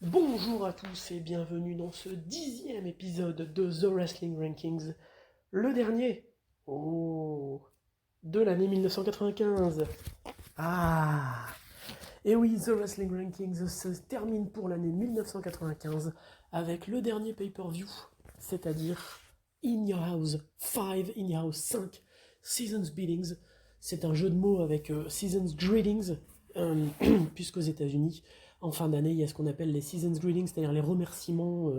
Bonjour à tous et bienvenue dans ce 10e épisode de The Wrestling Rankings, le dernier, oh, de l'année 1995. Ah, et oui, The Wrestling Rankings se termine pour l'année 1995 avec le dernier pay-per-view, c'est-à-dire In Your House 5, In Your House 5, Seasons Beatings. C'est un jeu de mots avec Seasons Greetings, euh, puisqu'aux États-Unis, en fin d'année, il y a ce qu'on appelle les Seasons Greetings, c'est-à-dire les remerciements,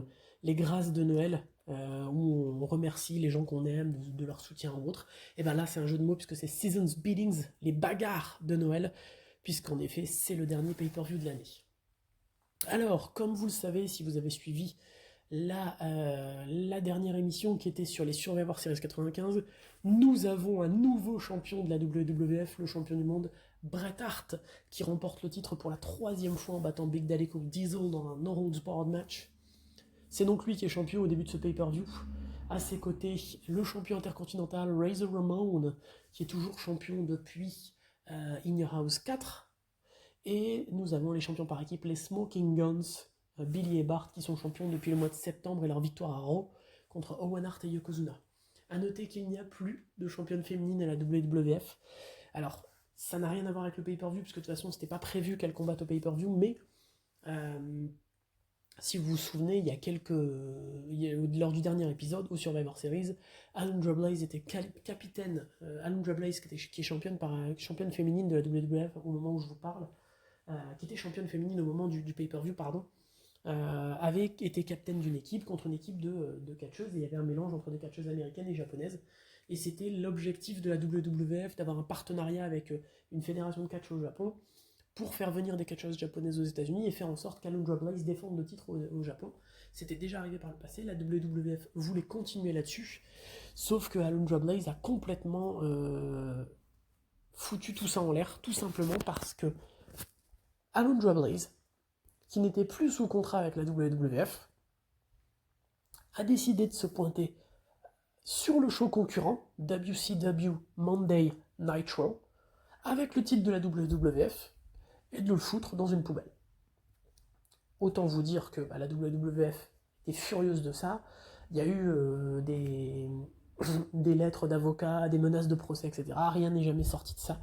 les grâces de Noël, où on remercie les gens qu'on aime de leur soutien ou autre. Et bien là, c'est un jeu de mots puisque c'est Seasons Beatings, les bagarres de Noël, puisqu'en effet, c'est le dernier pay-per-view de l'année. Alors, comme vous le savez, si vous avez suivi la dernière émission qui était sur les Survivor Series 95, nous avons un nouveau champion de la WWF, le champion du monde, Bret Hart, qui remporte le titre pour la troisième fois en battant Big Daddy Cool Diesel dans un No Holds Barred match. C'est donc lui qui est champion au début de ce pay-per-view. À ses côtés, le champion intercontinental Razor Ramon, qui est toujours champion depuis In Your House 4. Et nous avons les champions par équipe, les Smoking Guns, Billy et Bart, qui sont champions depuis le mois de septembre et leur victoire à Raw contre Owen Hart et Yokozuna. A noter qu'il n'y a plus de championne féminine à la WWF. Alors, ça n'a rien à voir avec le pay-per-view, parce que de toute façon, c'était pas prévu qu'elle combatte au pay-per-view, mais si vous vous souvenez, lors du dernier épisode, au Survivor Series, Alundra Blaze était capitaine, Alundra Blaze qui est championne féminine de la WWF au moment où je vous parle, qui était championne féminine au moment du pay-per-view, pardon, avait été capitaine d'une équipe contre une équipe de catcheuses, et il y avait un mélange entre des catcheuses américaines et japonaises, et c'était l'objectif de la WWF d'avoir un partenariat avec une fédération de catch au Japon pour faire venir des catcheuses japonaises aux États-Unis et faire en sorte qu'Alundra Blaze défende le titre au Japon. C'était déjà arrivé par le passé, la WWF voulait continuer là-dessus, sauf que Alundra Blaze a complètement foutu tout ça en l'air, tout simplement parce que Alundra Blaze, qui n'était plus sous contrat avec la WWF, a décidé de se pointer sur le show concurrent, WCW Monday Nitro, avec le titre de la WWF, et de le foutre dans une poubelle. Autant vous dire que la WWF est furieuse de ça. Il y a eu des lettres d'avocats, des menaces de procès, etc. Rien n'est jamais sorti de ça.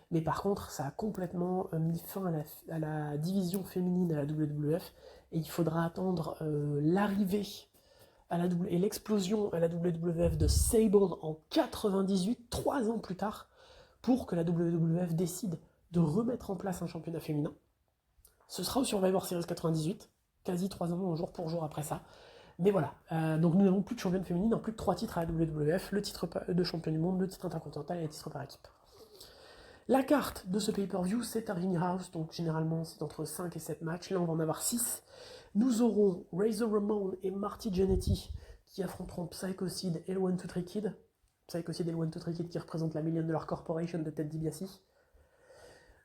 Mais par contre, ça a complètement mis fin à la division féminine à la WWF. Et il faudra attendre l'arrivée et l'explosion à la WWF de Sable en 98, 3 ans plus tard, pour que la WWF décide de remettre en place un championnat féminin. Ce sera au Survivor Series 98, quasi 3 ans jour pour jour après ça. Mais voilà, donc nous n'avons plus de championne féminine, plus que 3 titres à la WWF, le titre de champion du monde, le titre intercontinental et les titres par équipe. La carte de ce pay-per-view, c'est un ring house, donc généralement c'est entre 5 et 7 matchs, là on va en avoir 6. Nous aurons Razor Ramon et Marty Jannetty qui affronteront Psycho Sid et le One Two Three Kid. Psycho Sid et le One Two Three Kid qui représentent la $1 Million Corporation de Ted DiBiase.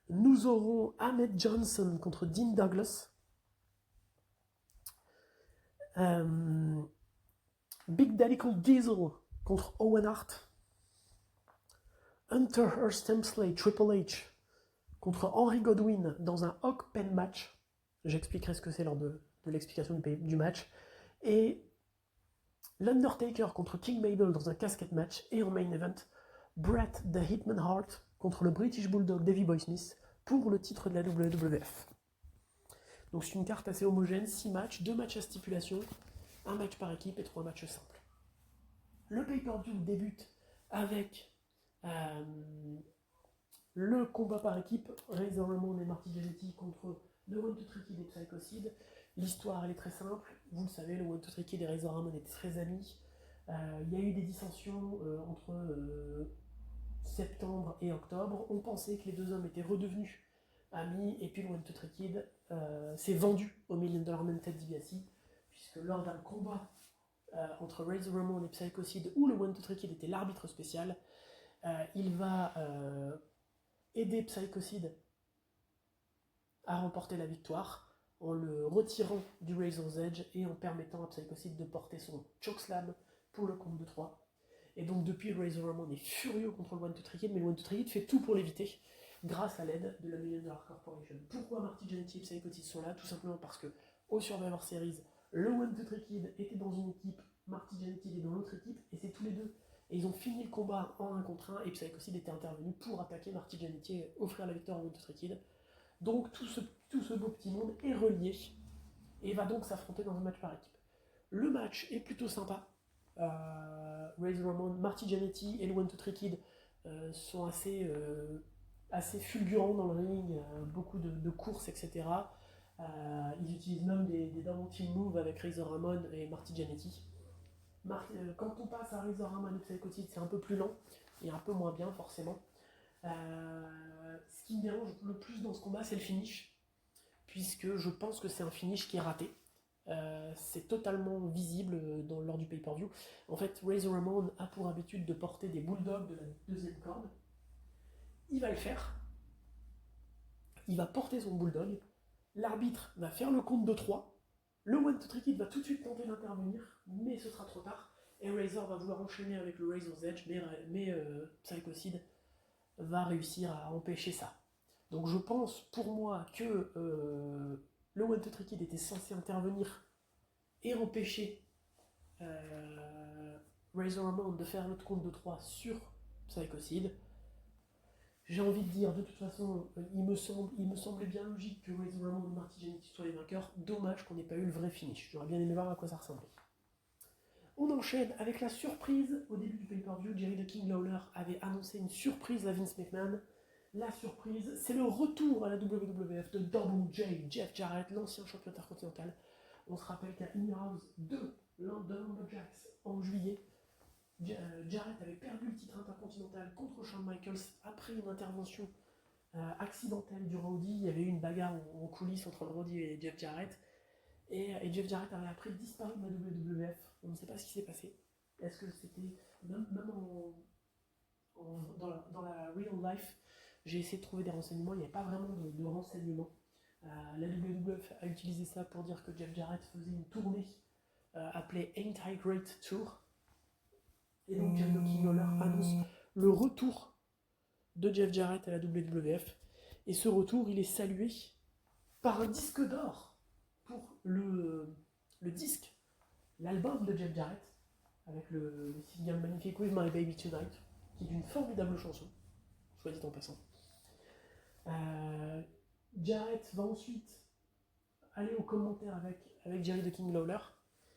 Nous aurons Ahmed Johnson contre Dean Douglas. Big Daddy Cool Diesel contre Owen Hart. Hunter Hearst Helmsley, Triple H contre Henry Godwin dans un Hawk Pen match. J'expliquerai ce que c'est lors de l'explication du match. Et l'Undertaker contre King Mabel dans un casket match. Et en main event, Bret the Hitman Hart contre le British Bulldog Davey Boy Smith pour le titre de la WWF. Donc c'est une carte assez homogène, 6 matchs, 2 matchs à stipulation, 1 match par équipe et 3 matchs simples. Le pay-per-view débute avec le combat par équipe, Razor Ramon et Marty Jannetty contre le One Two Three Kid et Psycho Sid. L'histoire elle est très simple, vous le savez, le One Two Three Kid et Razor Ramon étaient très amis. Il y a eu des dissensions entre septembre et octobre. On pensait que les deux hommes étaient redevenus amis, et puis le One Two Three Kid s'est vendu au $1 Million Man Ted DiBiase, puisque lors d'un combat entre Razor Ramon et Psycho Sid, où le One Two Three Kid était l'arbitre spécial, il va aider Psycho Sid à remporter la victoire en le retirant du Razor's Edge et en permettant à Psycho Sid de porter son chokeslam pour le compte de 3. Et donc depuis, Razor Ramon est furieux contre le One Two Three Kid, mais le One Two Three Kid fait tout pour l'éviter grâce à l'aide de la $1 Million Corporation. Pourquoi Marty Jannetty et Psycho Sid sont là? Tout simplement parce que au Survivor Series, le One Two Three Kid était dans une équipe, Marty Jannetty est dans l'autre équipe, et c'est tous les deux. Et ils ont fini le combat en 1 contre 1, et Psycho Sid était intervenu pour attaquer Marty Jannetty et offrir la victoire au One Two Three Kid. Donc tout ce beau petit monde est relié, et va donc s'affronter dans un match par équipe. Le match est plutôt sympa. Razor Ramon, Marty Jannetty et le One Two Three Kid sont assez fulgurants dans le ring, beaucoup de courses, etc. Ils utilisent même des double team moves avec Razor Ramon et Marty Jannetty. Quand on passe à Razor Ramon et Psycho Sid, c'est un peu plus lent et un peu moins bien forcément. Ce qui me dérange le plus dans ce combat, c'est le finish, puisque je pense que c'est un finish qui est raté. C'est totalement visible lors du pay-per-view. En fait, Razor Ramon a pour habitude de porter des bulldogs de la deuxième corde. Il va le faire. Il va porter son bulldog. L'arbitre va faire le compte de 3. Le One Two Three Kid va tout de suite tenter d'intervenir, mais ce sera trop tard. Et Razor va vouloir enchaîner avec le Razor's Edge, mais Psycho Sid va réussir à empêcher ça. Donc je pense pour moi que le One Two Three Kid était censé intervenir et empêcher Razor Ramon de faire le compte de 3 sur Psycho Sid. J'ai envie de dire, de toute façon, il me semblait bien logique que Razor Ramon et Marty Jannetty soient les vainqueurs. Dommage qu'on n'ait pas eu le vrai finish. J'aurais bien aimé voir à quoi ça ressemblait. On enchaîne avec la surprise. Au début du pay-per-view, Jerry the King Lawler avait annoncé une surprise à Vince McMahon. La surprise, c'est le retour à la WWF de Double J, Jeff Jarrett, l'ancien champion intercontinental. On se rappelle qu'à In Your House 2, l'un de Lumberjacks, en juillet, Jarrett avait perdu le titre intercontinental contre Shawn Michaels après une intervention accidentelle du Roddy. Il y avait eu une bagarre en coulisses entre le Roddy et Jeff Jarrett. Et Jeff Jarrett avait après disparu de la WWF. On ne sait pas ce qui s'est passé. Est-ce que c'était. Même dans la real life, j'ai essayé de trouver des renseignements. Il n'y avait pas vraiment de renseignements. La WWF a utilisé ça pour dire que Jeff Jarrett faisait une tournée appelée Ain't I Great Tour. Et donc Jerry the King Lawler annonce le retour de Jeff Jarrett à la WWF. Et ce retour, il est salué par un disque d'or pour le disque, l'album de Jeff Jarrett, avec le single magnifique With My Baby Tonight, qui est une formidable chanson, soit dit en passant. Jarrett va ensuite aller aux commentaires avec Jerry the King Lawler,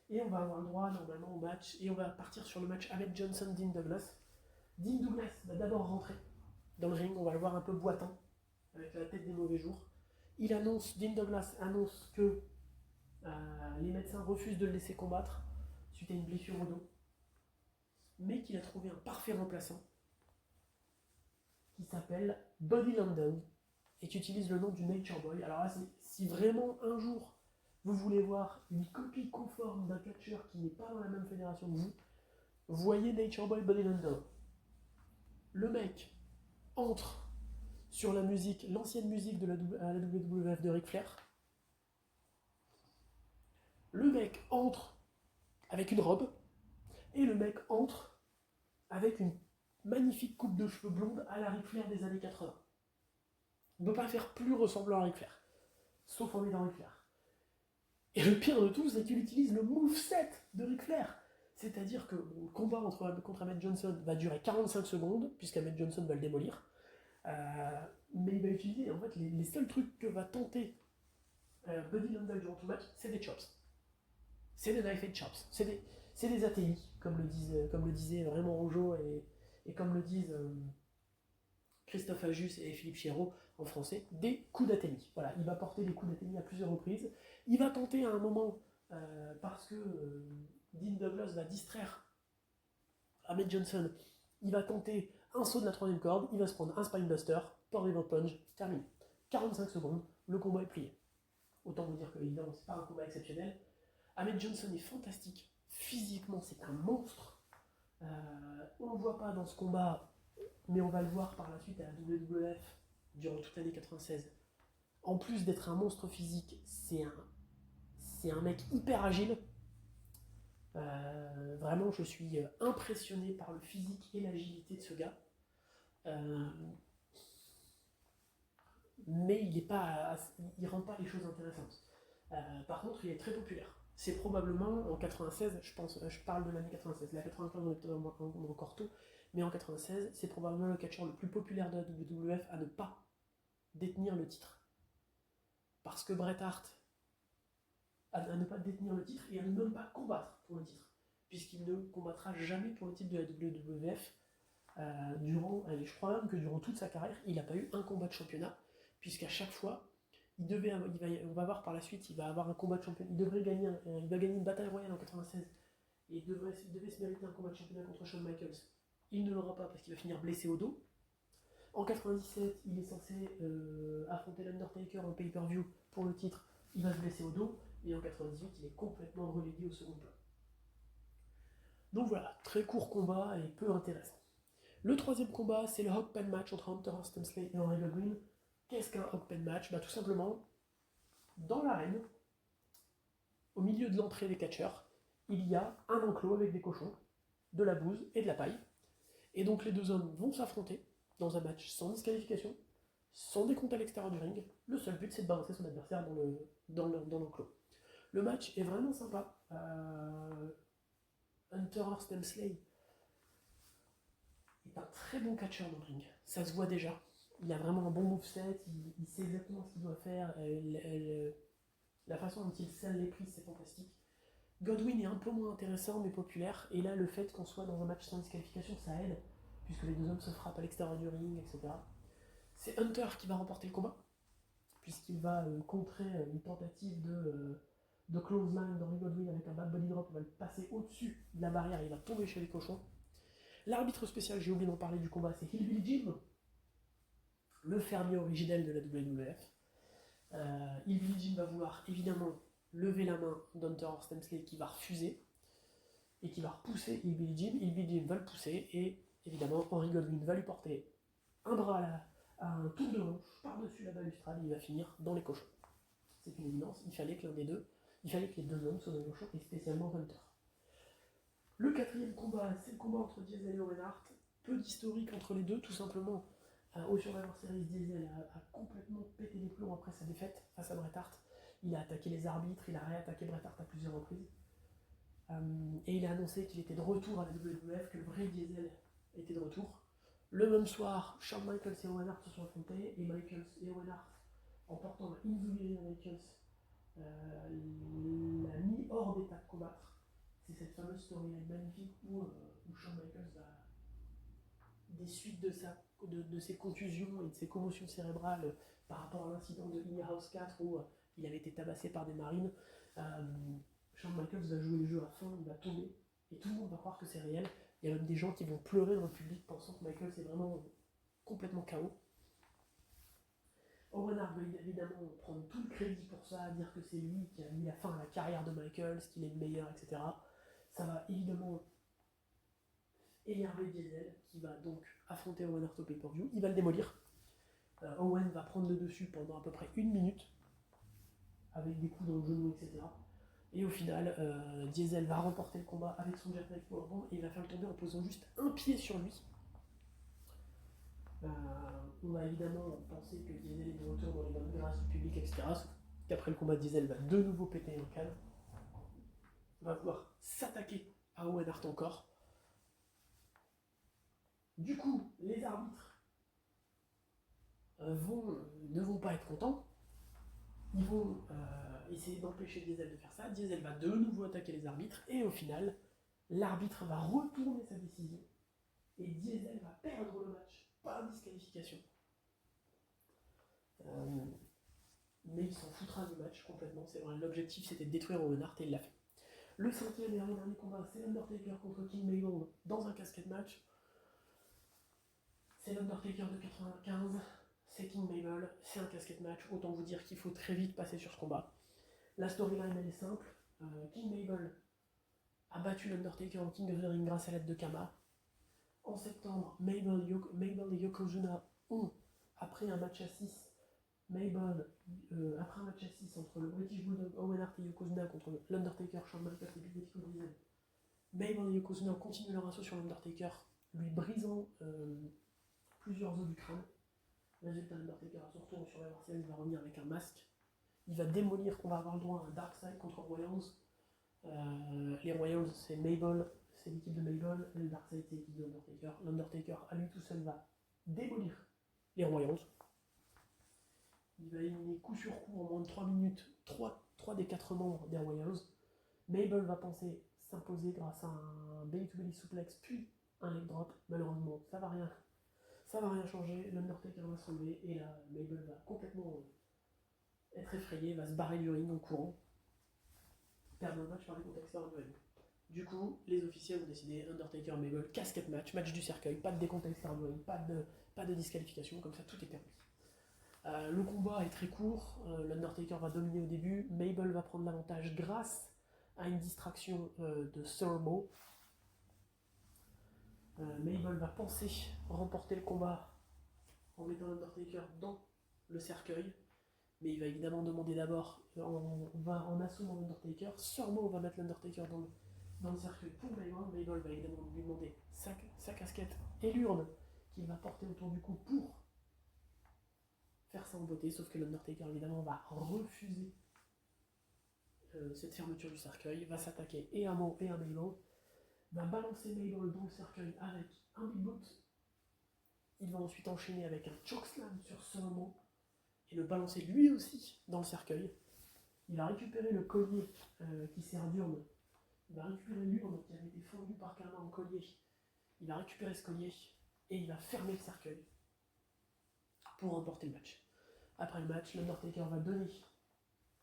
et on va avoir le droit normalement au match, et on va partir sur le match avec Johnson Dean Douglas. Dean Douglas va d'abord rentrer dans le ring, on va le voir un peu boitant, avec la tête des mauvais jours. Dean Douglas annonce que les médecins refusent de le laisser combattre suite à une blessure au dos, mais qu'il a trouvé un parfait remplaçant qui s'appelle Buddy London et qui utilise le nom du Nature Boy. Alors là, si vraiment un jour vous voulez voir une copie conforme d'un catcheur qui n'est pas dans la même fédération que vous, voyez Nature Boy Buddy London. Le mec entre sur la musique, l'ancienne musique de la WWF de Ric Flair. Le mec entre avec une robe, et le mec entre avec une magnifique coupe de cheveux blonde à la Ric Flair des années 80. On ne peut pas faire plus ressemblant à Ric Flair, sauf en étant Ric Flair. Et le pire de tout, c'est qu'il utilise le moveset de Ric Flair. C'est-à-dire que le combat contre Ahmed Johnson va durer 45 secondes, puisqu'Ahmed Johnson va le démolir. Mais il va utiliser, en fait, les seuls trucs que va tenter Buddy London durant tout le match, c'est des chops. C'est des knife edge chops. C'est des ATI, comme le disaient vraiment Rougeau et comme le disent Christophe Ajus et Philippe Chiero en français, des coups d'ATI. Voilà, il va porter des coups d'ATI à plusieurs reprises. Il va tenter à un moment, parce que Dean Douglas va distraire Ahmed Johnson, il va tenter un saut de la troisième corde, il va se prendre un spinebuster, Power River Plunge, terminé. 45 secondes, le combat est plié. Autant vous dire que évidemment c'est pas un combat exceptionnel. Ahmed Johnson est fantastique, physiquement c'est un monstre. On ne le voit pas dans ce combat, mais on va le voir par la suite à la WWF durant toute l'année 96. En plus d'être un monstre physique, c'est un mec hyper agile. Vraiment, je suis impressionné par le physique et l'agilité de ce gars. Mais il rend pas les choses intéressantes. Par contre, il est très populaire. C'est probablement en 96, je pense, je parle de l'année 96, la 95 on est peut-être encore tôt, mais en 96, c'est probablement le catcheur le plus populaire de la WWF à ne pas détenir le titre. Parce que Bret Hart, à ne pas détenir le titre et à ne même pas combattre pour le titre, puisqu'il ne combattra jamais pour le titre de la WWF. Je crois même que durant toute sa carrière, il n'a pas eu un combat de championnat, puisqu'à chaque fois, on va voir par la suite, il va avoir un combat de championnat, il va gagner une bataille royale en 96, et il devait se mériter un combat de championnat contre Shawn Michaels. Il ne l'aura pas parce qu'il va finir blessé au dos. En 97, il est censé affronter l'Undertaker en pay-per-view pour le titre, il va se blesser au dos, et en 98, il est complètement relégué au second plan. Donc voilà, très court combat et peu intéressant. Le troisième combat, c'est le Hog Pen match entre Hunter Hearst Helmsley et Henry Godwinn. Qu'est-ce qu'un Hog Pen match? Tout simplement, dans l'arène, au milieu de l'entrée des catcheurs, il y a un enclos avec des cochons, de la bouse et de la paille. Et donc les deux hommes vont s'affronter dans un match sans disqualification, sans décompte à l'extérieur du ring. Le seul but, c'est de balancer son adversaire dans l'enclos. Le match est vraiment sympa. Hunter Hearst Helmsley est un très bon catcheur dans le ring. Ça se voit déjà. Il a vraiment un bon moveset, il sait exactement ce qu'il doit faire. La façon dont il scelle les prises, c'est fantastique. Godwinn est un peu moins intéressant, mais populaire. Et là, le fait qu'on soit dans un match sans disqualification, ça aide, puisque les deux hommes se frappent à l'extérieur du ring, etc. C'est Hunter qui va remporter le combat, puisqu'il va contrer une tentative de clothesline d'Henry Godwinn avec un bad body drop. Il va le passer au-dessus de la barrière et il va tomber chez les cochons. L'arbitre spécial, j'ai oublié d'en parler du combat, c'est Hillbilly Jim, le fermier originel de la WWF. Hillbilly Jim va vouloir évidemment lever la main d'Hunter Hearst Helmsley qui va refuser et qui va repousser Hillbilly Jim. Hillbilly Jim va le pousser et évidemment Henry Godwinn va lui porter un bras à un tour de hanche par-dessus la balustrade et il va finir dans les cochons. C'est une évidence, il fallait que les deux hommes soient dans les cochons et spécialement Hunter. Le quatrième combat, c'est le combat entre Diesel et Owen Hart. Peu d'historique entre les deux, tout simplement. Au Survivor Series, Diesel a complètement pété les plombs après sa défaite face à Bret Hart. Il a attaqué les arbitres, il a réattaqué Bret Hart à plusieurs reprises. Et il a annoncé qu'il était de retour à la WWF, que le vrai Diesel était de retour. Le même soir, Shawn Michaels et Owen Hart se sont affrontés, et Michaels et Owen Hart, en portant la Inzugiri Michaels, l'a mis hors d'état de combattre. C'est cette fameuse storyline magnifique où Shawn Michaels a des suites de ses contusions et de ses commotions cérébrales par rapport à l'incident de In House 4 où il avait été tabassé par des marines. Shawn Michaels va jouer le jeu à fond, il va tomber et tout le monde va croire que c'est réel. Il y a même des gens qui vont pleurer dans le public pensant que Michaels est vraiment complètement KO. Owen Hart va évidemment prendre tout le crédit pour ça, dire que c'est lui qui a mis la fin à la carrière de Michaels, qu'il est le meilleur, etc. Ça va évidemment énerver Diesel, qui va donc affronter Owen Hart au pay-per-view. Il va le démolir. Owen va prendre le dessus pendant à peu près 1 minute, avec des coups dans le genou, etc. Et au final, Diesel va remporter le combat avec son jackknife powerbomb et il va faire le tomber en posant juste un pied sur lui. On va évidemment penser que Diesel est de retour dans les bonnes grâces du public, etc. Sauf qu'après le combat, Diesel va de nouveau péter un câble. Va vouloir s'attaquer à Owen Hart encore. Du coup, les arbitres ne vont pas être contents. Ils vont essayer d'empêcher Diesel de faire ça. Diesel va de nouveau attaquer les arbitres. Et au final, l'arbitre va retourner sa décision. Et Diesel va perdre le match par disqualification. Mais il s'en foutra du match complètement. C'est vrai, l'objectif c'était de détruire Owen Hart et il l'a fait. Le cinquième et dernier combat, c'est l'Undertaker contre King Mabel dans un casket match. C'est l'Undertaker de 95, c'est King Mabel, c'est un casket match. Autant vous dire qu'il faut très vite passer sur ce combat. La storyline elle est simple. King Mabel a battu l'Undertaker au King of the Ring grâce à l'aide de Kama. En septembre, Mabel et Yokozuna ont, après un match à 6, après un match à 6 entre le British Bulldog Owen Hart et Yokozuna contre l'Undertaker, Shawn Michaels et Big Daddy Cool, Mabel et Yokozuna continuent leur assaut sur l'Undertaker, lui brisant plusieurs os du crâne. Résultat, l'Undertaker à son retour sur la Series va revenir avec un masque Il va démolir, on va avoir le droit à un Dark Side contre Royals. Les Royals, c'est Mabel, c'est l'équipe de Mabel, et le Dark Side, c'est l'équipe de l'Undertaker. L'Undertaker, à lui tout seul, va démolir les Royals. Il va éliminer coup sur coup en moins de 3 minutes 3 des 4 membres des Royals. Mabel va penser s'imposer grâce à un belly-to-belly suplex, puis un leg drop. Malheureusement, ça va rien changer. L'Undertaker va se relever et là, Mabel va complètement être effrayé, va se barrer du ring en courant. Perdre le match par les contacts extérieurs du ring. Du coup, les officiels ont décidé Undertaker, Mabel, casquette match, match du cercueil, pas de décompte extérieur du ring, pas de disqualification, comme ça tout est permis. Le combat est très court, l'Undertaker va dominer au début, Mabel va prendre l'avantage grâce à une distraction de Sir Mo. Mabel va penser remporter le combat en mettant l'Undertaker dans le cercueil, mais il va évidemment demander d'abord, en assommant l'Undertaker, Sir Mo va mettre l'Undertaker dans le cercueil pour Mabel. Mabel va évidemment lui demander sa casquette et l'urne qu'il va porter autour du cou pour faire ça en beauté, sauf que l'Undertaker évidemment va refuser cette fermeture du cercueil, va s'attaquer et à Mo et à Mabel, va balancer Mabel dans le cercueil avec un big boot. Il va ensuite enchaîner avec un chokeslam sur Sir Mo et le balancer lui aussi dans le cercueil. Il va récupérer le collier qui sert d'urne. Il va récupérer l'urne qui avait été fondue par Karma en collier. Il va récupérer ce collier et il va fermer le cercueil pour remporter le match. Après le match, l'Undertaker va donner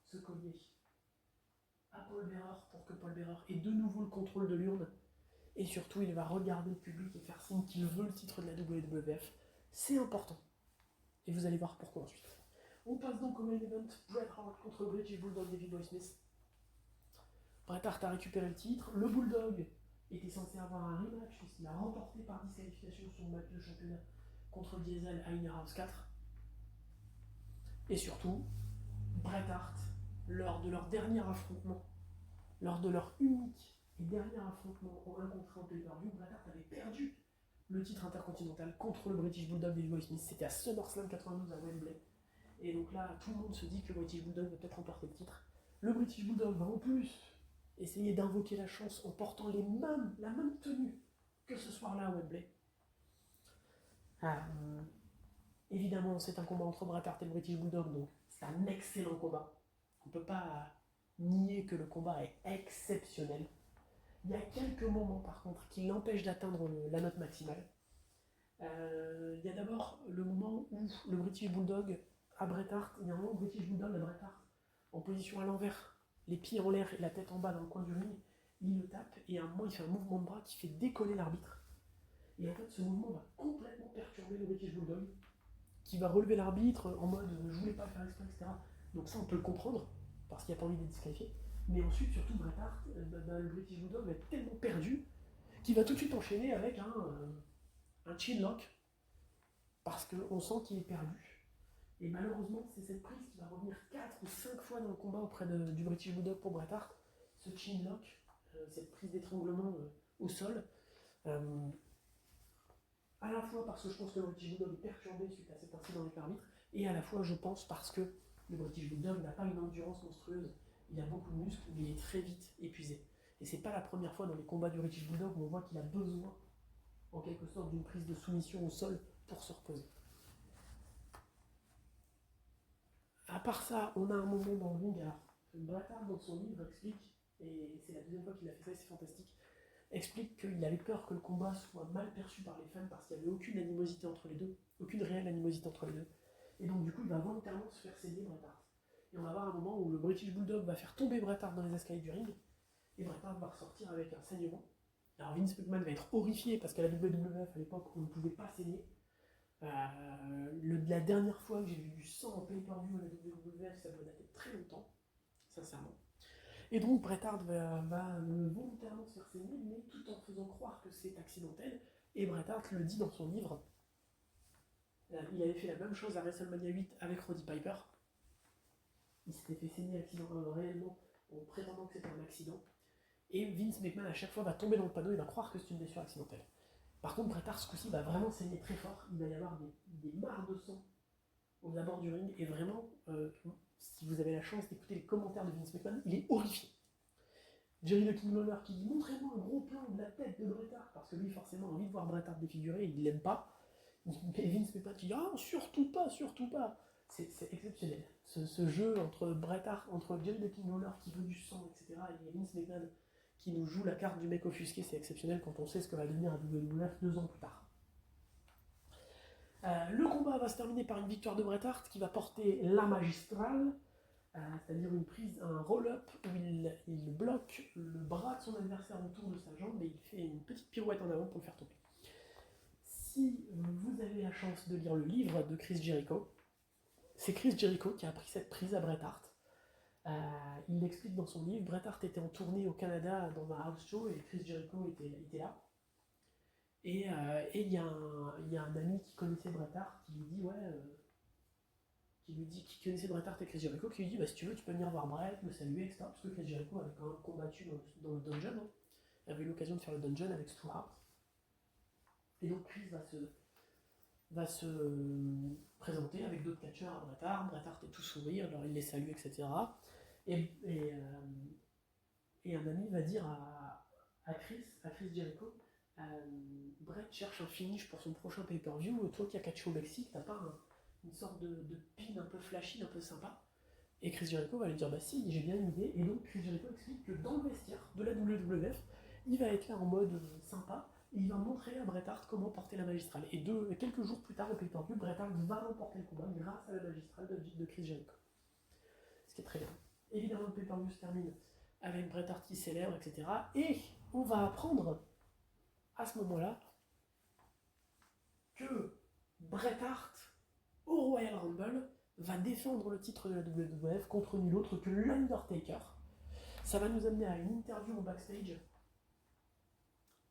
ce collier à Paul Bearer pour que Paul Bearer ait de nouveau le contrôle de l'urne. Et surtout, il va regarder le public et faire signe qu'il veut le titre de la WWF. C'est important. Et vous allez voir pourquoi ensuite. On passe donc au main event, Bret Hart contre le British Bulldog Davey Boy Smith. Bret Hart a récupéré le titre. Le Bulldog était censé avoir un rematch puisqu'il a remporté par disqualification son match de championnat contre Diesel à Inner House 4. Et surtout, Bret Hart, lors de leur dernier affrontement, lors de leur unique et dernier affrontement en 1 contre 1 pay-per-view, Bret Hart avait perdu le titre intercontinental contre le British Bulldog Davey Boy Smith. C'était à SummerSlam 92 à Wembley. Et donc là, tout le monde se dit que le British Bulldog va peut-être remporter le titre. Le British Bulldog va en plus essayer d'invoquer la chance en portant la même tenue que ce soir-là à Wembley. Évidemment, c'est un combat entre Bret Hart et le British Bulldog, donc c'est un excellent combat. On ne peut pas nier que le combat est exceptionnel. Il y a quelques moments, par contre, qui l'empêchent d'atteindre la note maximale. Il y a d'abord le moment où le British Bulldog à Bret Hart, il y a un moment où le British Bulldog à Bret Hart, en position à l'envers, les pieds en l'air et la tête en bas dans le coin du ring, il le tape et à un moment il fait un mouvement de bras qui fait décoller l'arbitre. Et en fait ce mouvement va complètement perturber le British Bulldog, qui va relever l'arbitre en mode je voulais pas faire exprès, etc. Donc ça on peut le comprendre, parce qu'il n'a pas envie d'être disqualifié. Mais ensuite, surtout Bret Hart, le British Bulldog va être tellement perdu qu'il va tout de suite enchaîner avec un chin lock, parce qu'on sent qu'il est perdu. Et malheureusement, c'est cette prise qui va revenir 4 ou 5 fois dans le combat auprès du British Bulldog pour Bret Hart. Ce chin lock, cette prise d'étranglement au sol. À la fois parce que je pense que le British Bulldog est perturbé suite à cet incident avec l'arbitre, et à la fois je pense parce que le British Bulldog n'a pas une endurance monstrueuse. Il a beaucoup de muscles, mais il est très vite épuisé. Et c'est pas la première fois dans les combats du British Bulldog où on voit qu'il a besoin, en quelque sorte, d'une prise de soumission au sol pour se reposer. À part ça, on a un moment dans le ring, alors Bret Hart dans son livre explique, et c'est la deuxième fois qu'il a fait ça et c'est fantastique, explique qu'il avait peur que le combat soit mal perçu par les fans parce qu'il n'y avait aucune animosité entre les deux, aucune réelle animosité entre les deux. Et donc du coup, il va volontairement se faire saigner Bret Hart. Et on va avoir un moment où le British Bulldog va faire tomber Bret Hart dans les escaliers du ring, et Bret Hart va ressortir avec un saignement. Alors Vince McMahon va être horrifié parce qu'à la WWF à l'époque, on ne pouvait pas saigner. La dernière fois que j'ai vu du sang en pay-per-view à la WWF, ça doit dater de très longtemps, sincèrement. Et donc Bret Hart va volontairement se faire saigner, mais tout en faisant croire que c'est accidentel. Et Bret Hart le dit dans son livre. Il avait fait la même chose à WrestleMania 8 avec Roddy Piper. Il s'était fait saigner réellement en prétendant que c'était un accident. Et Vince McMahon à chaque fois va tomber dans le panneau, il va croire que c'est une blessure accidentelle. Par contre, Bret Hart, ce coup-ci, va vraiment saigner très fort. Il va y avoir des mares de sang aux abords du ring. Et vraiment, si vous avez la chance d'écouter les commentaires de Vince McMahon, il est horrifié. Jerry the King Lawler qui dit montrez-moi un gros plan de la tête de Bret Hart, parce que lui forcément a envie de voir Bret Hart défiguré, il l'aime pas. Et Vince McMahon qui dit ah surtout pas, surtout pas. C'est exceptionnel. Ce jeu entre Bret Hart, entre Jerry the King Lawler qui veut du sang, etc. et Vince McMahon qui nous joue la carte du mec offusqué, c'est exceptionnel quand on sait ce que va devenir à WWF 2 ans plus tard. Le combat va se terminer par une victoire de Bret Hart qui va porter la magistrale, c'est-à-dire une prise, un roll-up où il bloque le bras de son adversaire autour de sa jambe et il fait une petite pirouette en avant pour le faire tomber. Si vous avez la chance de lire le livre de Chris Jericho, c'est Chris Jericho qui a appris cette prise à Bret Hart. Il l'explique dans son livre. Bret Hart était en tournée au Canada dans un house show et Chris Jericho était là. Et il y a un ami qui connaissait Bret Hart qui lui dit qui connaissait Bret Hart et Chris Jericho, qui lui dit si tu veux tu peux venir voir Bret, le saluer, etc. Parce que Chris Jericho avait quand même combattu dans le dungeon, hein. Il avait eu l'occasion de faire le dungeon avec Stu Hart. Et donc Chris va se présenter avec d'autres catcheurs à Bret Hart. Bret Hart est tout sourire, alors il les salue, etc. Et un ami va dire à Chris Jericho, Bret cherche un finish pour son prochain pay-per-view, toi qui as catché au Mexique, t'as pas une sorte de pin un peu flashy, un peu sympa? Et Chris Jericho va lui dire si, j'ai bien une idée. Et donc Chris Jericho explique que dans le vestiaire de la WWF, il va être là en mode sympa, et il va montrer à Bret Hart comment porter la magistrale. Et quelques jours plus tard au pay-per-view, Bret Hart va remporter le combat grâce à la magistrale de Chris Jericho. Ce qui est très bien. Évidemment, le pay-per-view se termine avec Bret Hart qui célèbre, etc. Et on va apprendre à ce moment-là que Bret Hart, au Royal Rumble, va défendre le titre de la WWF contre nul autre que l'Undertaker. Ça va nous amener à une interview en backstage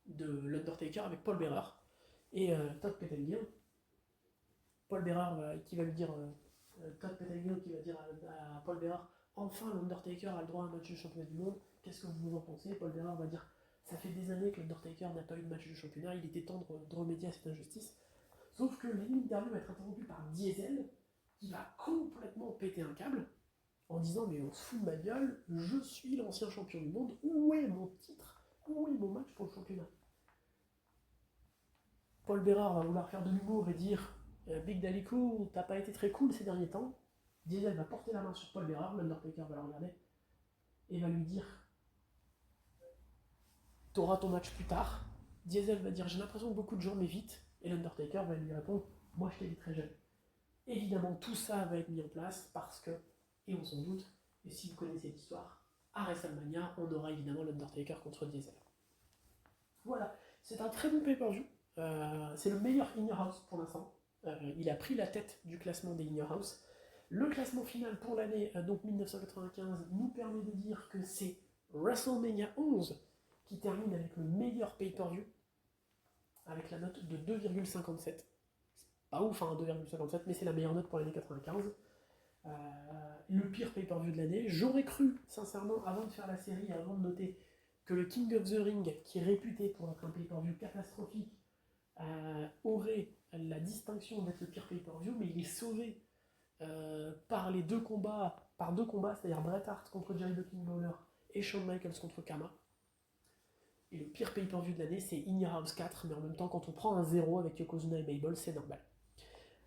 de l'Undertaker avec Paul Bearer et Todd Pettengill. Paul Bearer qui va lui dire, Todd Pettengill qui va dire à Paul Bearer, enfin l'Undertaker a le droit à un match de championnat du monde, qu'est-ce que vous en pensez? Paul Bearer va dire, ça fait des années que l'Undertaker n'a pas eu de match de championnat, il était temps de remédier à cette injustice. Sauf que l'interview va être interrompue par Diesel, qui va complètement péter un câble, en disant mais on se fout de ma gueule, je suis l'ancien champion du monde, où est mon titre? Où est mon match pour le championnat? Paul Bearer va vouloir faire de l'humour et dire Big Daddy Cool, t'as pas été très cool ces derniers temps. Diesel va porter la main sur Paul Bearer, l'Undertaker va le regarder, et va lui dire t'auras ton match plus tard. Diesel va dire j'ai l'impression que beaucoup de gens m'évitent, et l'Undertaker va lui répondre moi je t'ai dit très jeune. Évidemment, tout ça va être mis en place parce que, et on s'en doute, et si vous connaissez l'histoire, à WrestleMania, on aura évidemment l'Undertaker contre Diesel. Voilà, c'est un très bon pay-per-view. C'est le meilleur In Your House pour l'instant. Il a pris la tête du classement des In Your House. Le classement final pour l'année donc 1995 nous permet de dire que c'est WrestleMania 11 qui termine avec le meilleur pay-per-view, avec la note de 2,57. Pas ouf, 2,57, mais c'est la meilleure note pour l'année 95. Le pire pay-per-view de l'année. J'aurais cru, sincèrement, avant de faire la série, avant de noter que le King of the Ring, qui est réputé pour être un pay-per-view catastrophique, aurait la distinction d'être le pire pay-per-view, mais il est sauvé par deux combats, c'est-à-dire Bret Hart contre Jerry the King Lawler et Shawn Michaels contre Kama. Et le pire pay-per-view de l'année, c'est In Your House 4, mais en même temps, quand on prend un 0 avec Yokozuna et Mabel, c'est normal.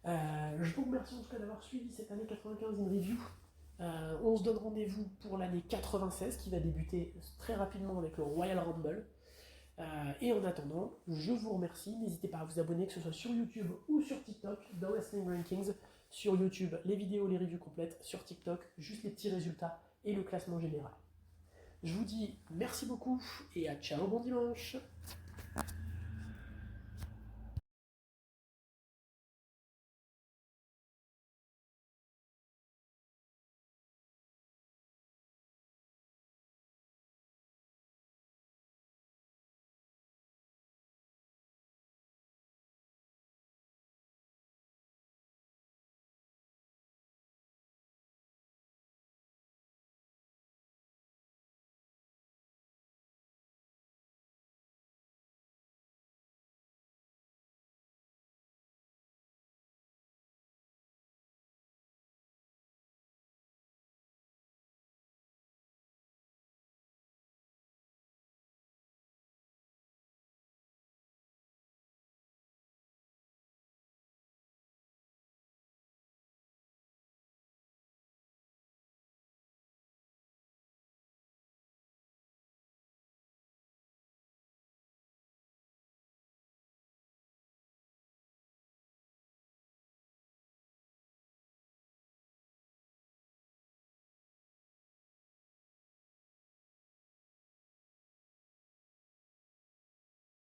Je vous remercie en tout cas d'avoir suivi cette année 95 in review. On se donne rendez-vous pour l'année 96 qui va débuter très rapidement avec le Royal Rumble. Et en attendant, je vous remercie. N'hésitez pas à vous abonner, que ce soit sur YouTube ou sur TikTok, dans Wrestling Rankings. Sur YouTube, les vidéos, les reviews complètes. Sur TikTok, juste les petits résultats et le classement général. Je vous dis merci beaucoup et à ciao, bon dimanche!